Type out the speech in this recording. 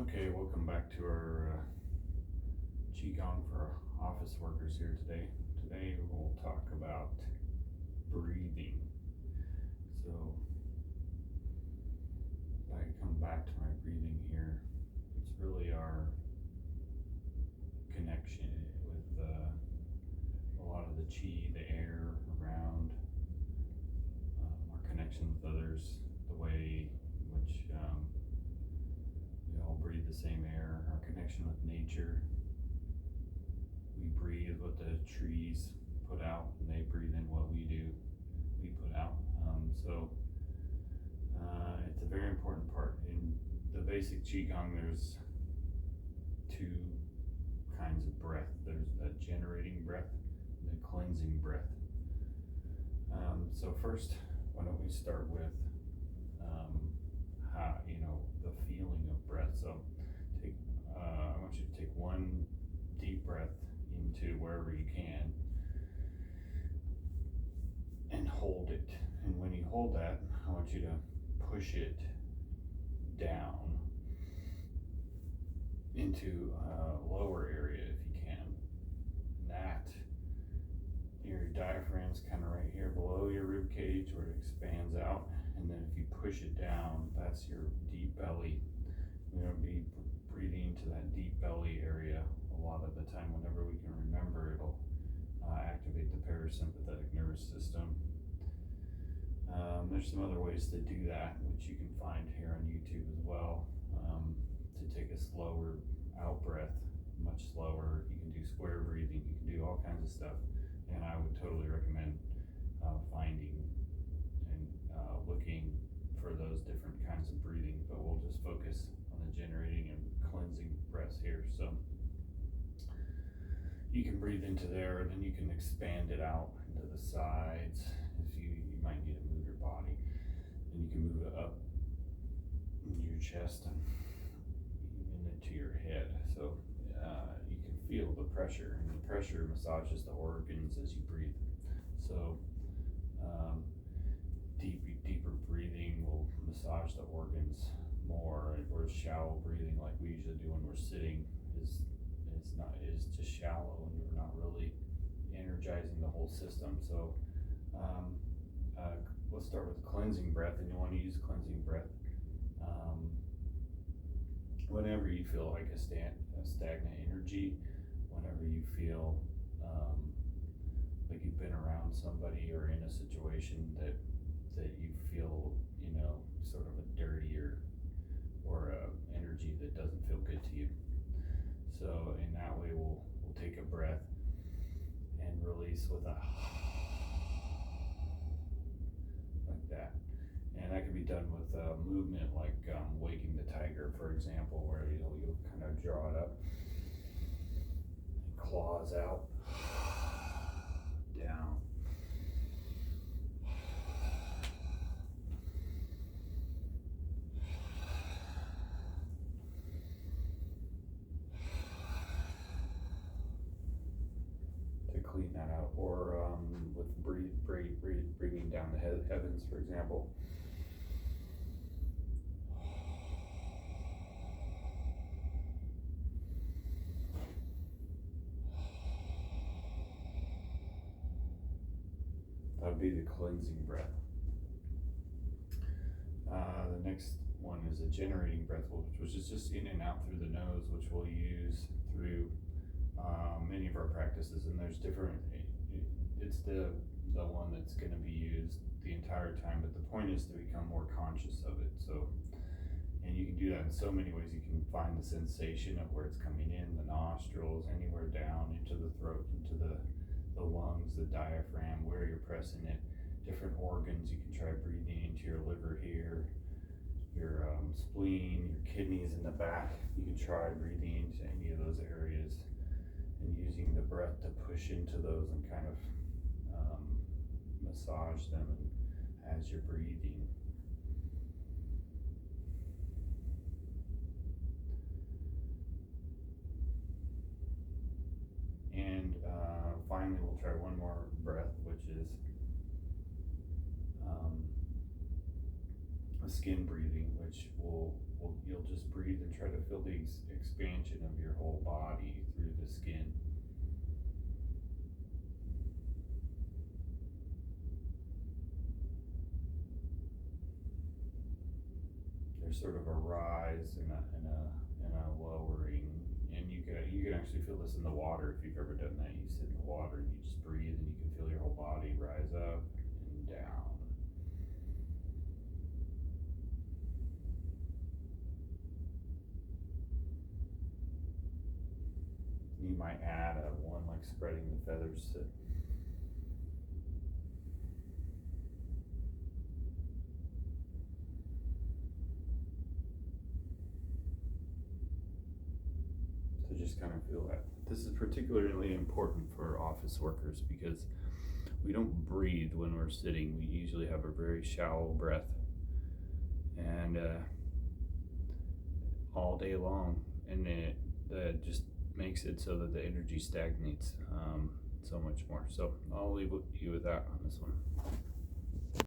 Okay, welcome back to our Qi Gong for office workers here today. Today we'll talk about breathing. So, if I come back to my breathing here, it's really our connection with a lot of the Qi, the air around, our connection with others, the way in which we all breathe the same air, our connection with nature. We breathe what the trees put out, and they breathe in what we put out. It's a very important part. In the basic Qigong, there's two kinds of breath. There's a generating breath and a cleansing breath. So first, why don't we start with the feeling of breath. So I want you to take one deep breath into wherever you can and hold it. And when you hold that, I want you to push it down into a lower area if you can. And your diaphragm's kind of right here below your rib cage where it expands out. And then if you push it down, that's your deep belly. We're going to be breathing into that deep belly area a lot of the time. Whenever we can remember, it'll activate the parasympathetic nervous system. There's some other ways to do that, which you can find here on YouTube as well. To take a slower out breath, much slower. You can do square breathing. You can do all kinds of stuff. And I would totally recommend finding and looking for those different kinds of breathing, but we'll just focus on the generating and cleansing breaths here. So you can breathe into there, and then you can expand it out into the sides. If you might need to move your body, and you can move it up into your chest and even into your head. So you can feel the pressure, and the pressure massages the organs as you breathe. So deeper breathing will massage the organs more, whereas shallow breathing, like we usually do when we're sitting, is just shallow, and you're not really energizing the whole system. So let's start with the cleansing breath, and you want to use cleansing breath whenever you feel like a stagnant energy, whenever you feel like you've been around somebody or in a situation that you feel, sort of a dirtier or a energy that doesn't feel good to you. So in that way, we'll take a breath and release with a like that. And that can be done with a movement like waking the tiger, for example, where you'll kind of draw it up, and claws out, down. To clean that out, or with breathing down the heavens, for example. That would be the cleansing breath. The next one is a generating breath, which is just in and out through the nose, which we'll use through many of our practices. And there's different, it's the one that's going to be used the entire time, but the point is to become more conscious of it. So, and you can do that in so many ways. You can find the sensation of where it's coming in, the nostrils, anywhere down into the throat, into the lungs, the diaphragm, where you're pressing it, different organs. You can try breathing into your liver here, your spleen, your kidneys in the back. You can try breathing into any of those areas and using the breath to push into those and kind of massage them as you're breathing. And finally, we'll try one more breath, which is skin breathing, which you'll just breathe and try to feel the expansion of your whole body through the skin. There's sort of a rise and a lowering, and you can actually feel this in the water if you've ever done that. You sit in the water and you just breathe, and you can feel your whole body rise up and down. You might add one like spreading the feathers to. To just kind of feel that. This is particularly important for office workers because we don't breathe when we're sitting. We usually have a very shallow breath, and all day long, and that just makes it so that the energy stagnates so much more. So I'll leave you with that on this one.